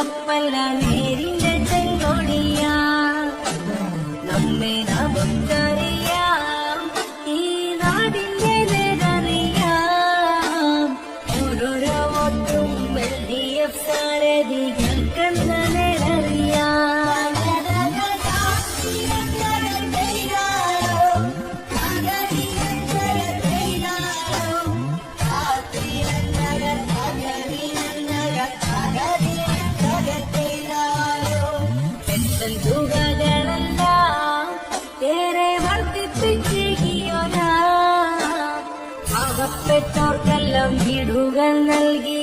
ഒപ്പല്ല നേരിന്റെ ചെങ്കൊടിയ നമ്മെ നമുക്കറിയാം ഈ നാടിന്റെ നേരറിയാം ഓരോരോ വോട്ടും LDF സാരഥികൾക്കെന്ന നേരറിയാം തുകകളെല്ലാം ഏറെ വർദ്ധിപ്പിച്ചിരിയോന പാവപ്പെട്ടോർക്കെല്ലാം വീടുകൾ നൽകി